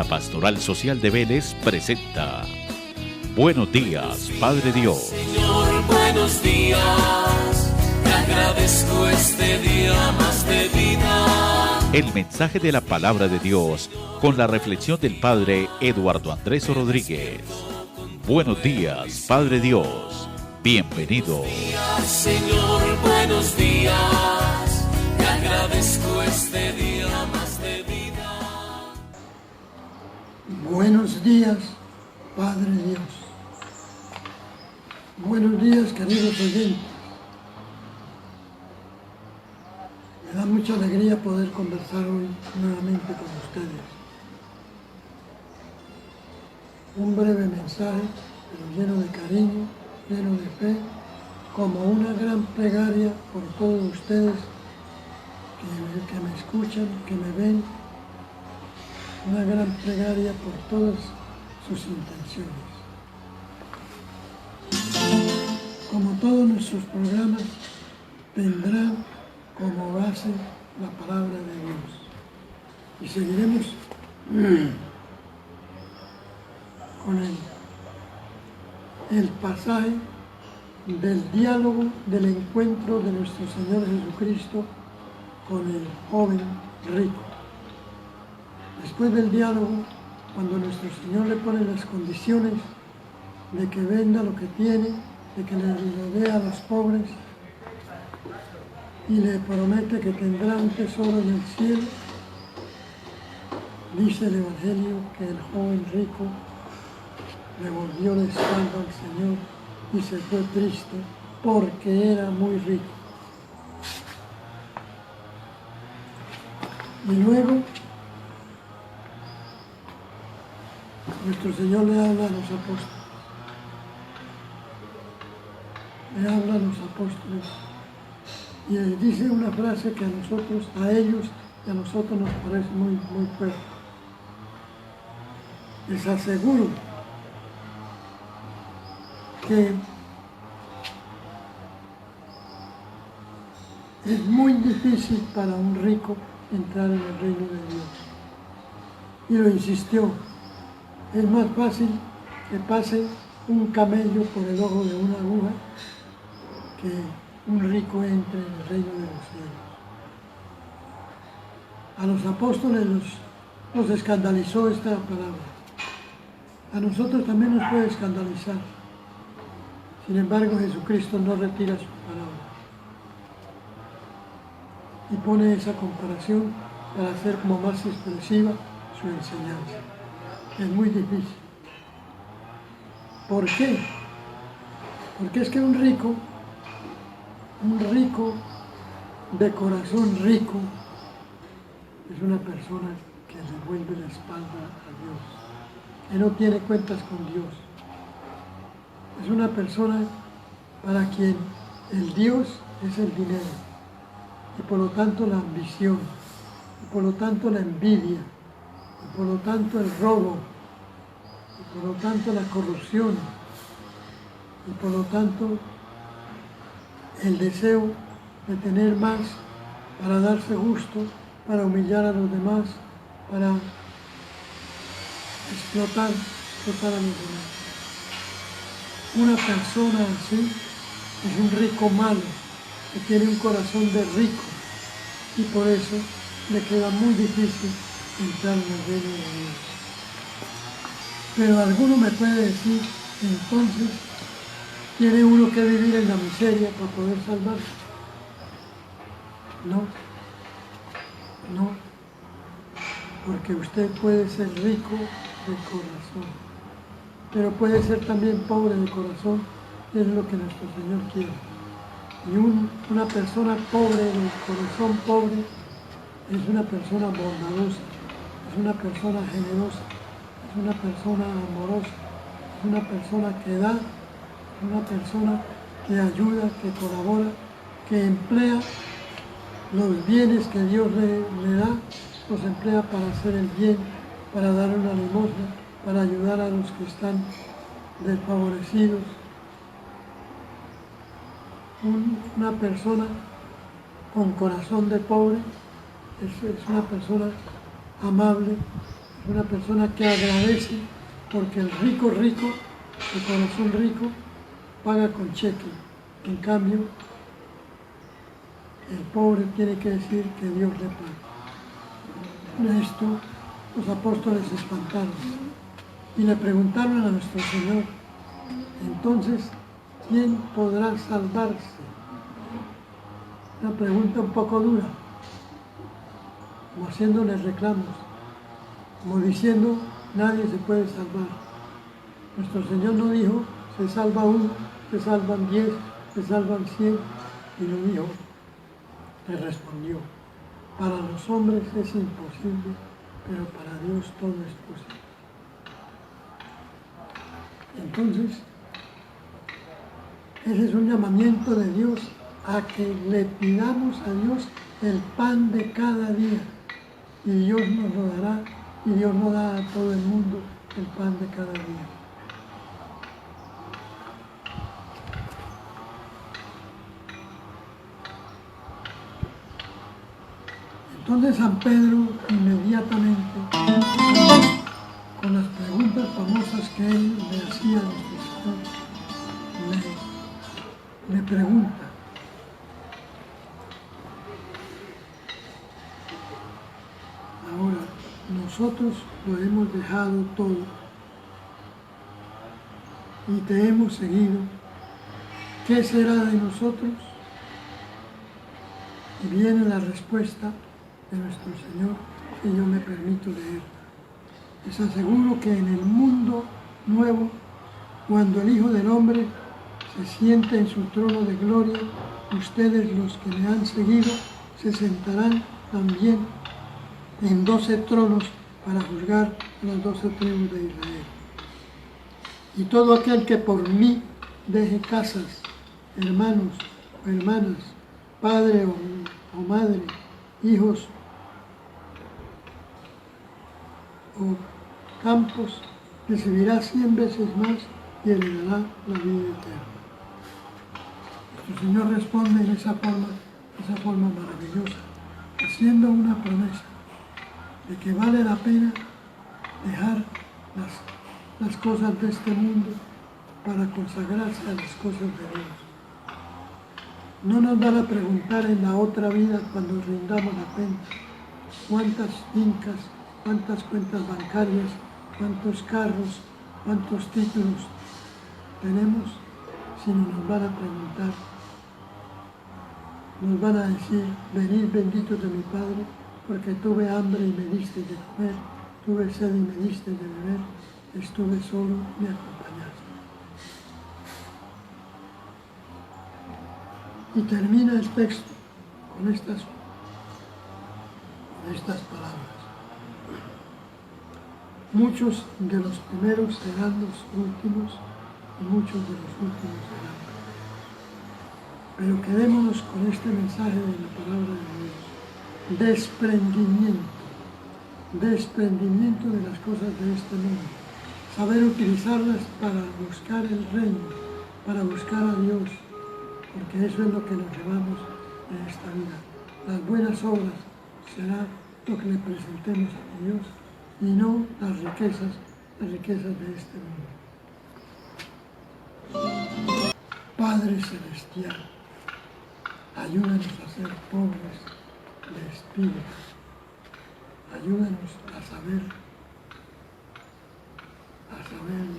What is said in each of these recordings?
La Pastoral Social de Vélez presenta Buenos días, Padre Dios. Señor, buenos días, te agradezco este día más de vida. El mensaje de la Palabra de Dios con la reflexión del Padre Eduardo Andrés Rodríguez. Buenos días, Padre Dios. Bienvenido. Señor, buenos días, te agradezco este día más de vida. Buenos días, Padre Dios. Buenos días, queridos oyentes. Me da mucha alegría poder conversar hoy nuevamente con ustedes. Un breve mensaje, pero lleno de cariño, lleno de fe, como una gran plegaria por todos ustedes que me escuchan, que me ven, una gran plegaria por todas sus intenciones. Como todos nuestros programas, tendrán como base la palabra de Dios. Y seguiremos con el pasaje del diálogo del encuentro de nuestro Señor Jesucristo con el joven rico. Después del diálogo, cuando nuestro Señor le pone las condiciones de que venda lo que tiene, de que le dé a los pobres y le promete que tendrá un tesoro en el cielo, dice el Evangelio que el joven rico le volvió la espalda al Señor y se fue triste porque era muy rico. Y luego nuestro Señor le habla a los apóstoles. Le habla a los apóstoles y les dice una frase que a nosotros, a ellos y a nosotros nos parece muy fuerte. Les aseguro que es muy difícil para un rico entrar en el reino de Dios. Y lo insistió. Es más fácil que pase un camello por el ojo de una aguja que un rico entre en el reino de los cielos. A los apóstoles los escandalizó esta palabra. A nosotros también nos puede escandalizar. Sin embargo, Jesucristo no retira su palabra. Y pone esa comparación para hacer como más expresiva su enseñanza. Es muy difícil. ¿Por qué? Porque es que un rico de corazón rico, es una persona que le vuelve la espalda a Dios, que no tiene cuentas con Dios. Es una persona para quien el Dios es el dinero, y por lo tanto la ambición, y por lo tanto la envidia, y por lo tanto el robo, y por lo tanto la corrupción, y por lo tanto el deseo de tener más para darse gusto, para humillar a los demás, para explotar a los demás. Una persona así es un rico malo, que tiene un corazón de rico, y por eso le queda muy difícil entrar en el reino de Dios. Pero alguno me puede decir, entonces, ¿tiene uno que vivir en la miseria para poder salvarse? No, porque usted puede ser rico de corazón, pero puede ser también pobre de corazón, es lo que nuestro Señor quiere. Y una persona pobre, de corazón pobre, es una persona bondadosa, es una persona generosa, es una persona amorosa, es una persona que da, es una persona que ayuda, que colabora, que emplea los bienes que Dios le da, los emplea para hacer el bien, para dar una limosna, para ayudar a los que están desfavorecidos. Una persona con corazón de pobre es una persona amable, una persona que agradece, porque el rico, de corazón rico, paga con cheque. En cambio, el pobre tiene que decir que Dios le paga. Por esto, los apóstoles se espantaron y le preguntaron a nuestro Señor: entonces, ¿quién podrá salvarse? Una pregunta un poco dura, como haciéndole reclamos, como diciendo: nadie se puede salvar. Nuestro Señor no dijo: se salva uno, se salvan 10, se salvan 100, y no dijo, le respondió: para los hombres es imposible, pero para Dios todo es posible. Entonces, ese es un llamamiento de Dios a que le pidamos a Dios el pan de cada día, y Dios nos lo dará, y Dios nos da a todo el mundo el pan de cada día. Entonces San Pedro inmediatamente, con las preguntas famosas que él le hacía a nuestro Señor, le pregunta: ahora, nosotros lo hemos dejado todo y te hemos seguido, ¿qué será de nosotros? Y viene la respuesta de nuestro Señor, que yo me permito leer. Les aseguro que en el mundo nuevo, cuando el Hijo del Hombre se siente en su trono de gloria, ustedes, los que me han seguido, se sentarán también en 12 tronos para juzgar a las 12 tribus de Israel. Y todo aquel que por mí deje casas, hermanos o hermanas, padre o madre, hijos o campos, recibirá 100 veces más y heredará la vida eterna. Nuestro Señor responde en esa forma maravillosa, haciendo una promesa de que vale la pena dejar las cosas de este mundo para consagrarse a las cosas de Dios. No nos van a preguntar en la otra vida, cuando rindamos la cuenta, cuántas fincas, cuántas cuentas bancarias, cuántos carros, cuántos títulos tenemos, sino nos van a preguntar, nos van a decir: venid benditos de mi Padre, porque tuve hambre y me diste de comer, tuve sed y me diste de beber, estuve solo y me acompañaste. Y termina el texto con estas palabras: muchos de los primeros serán los últimos, y muchos de los últimos serán. Pero quedémonos con este mensaje de la palabra de Dios: desprendimiento de las cosas de este mundo, saber utilizarlas para buscar el reino, para buscar a Dios, porque eso es lo que nos llevamos en esta vida. Las buenas obras será lo que le presentemos a Dios, y no las riquezas de este mundo. Padre Celestial, ayúdanos a ser pobres de espíritu, ayúdanos a saber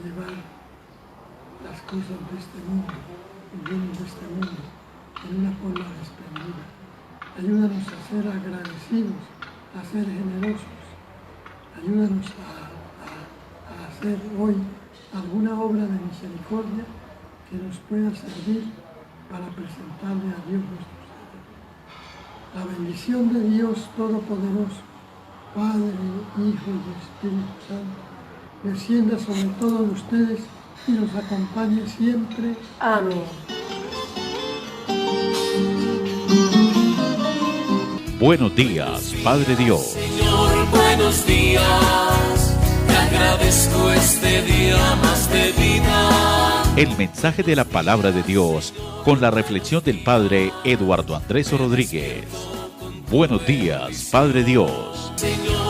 llevar las cosas de este mundo, los bienes de este mundo, en una forma desprendida. Ayúdanos a ser agradecidos, a ser generosos. Ayúdanos a hacer hoy alguna obra de misericordia que nos pueda servir para presentarle a Dios nuestro Señor. La bendición de Dios Todopoderoso, Padre, Hijo y Espíritu Santo, descienda sobre todos ustedes y los acompañe siempre. Amén. Buenos días, Padre Dios. Señor, buenos días. Te agradezco este día más de vida. El mensaje de la palabra de Dios con la reflexión del Padre Eduardo Andrés Rodríguez. Buenos días, Padre Dios. Señor,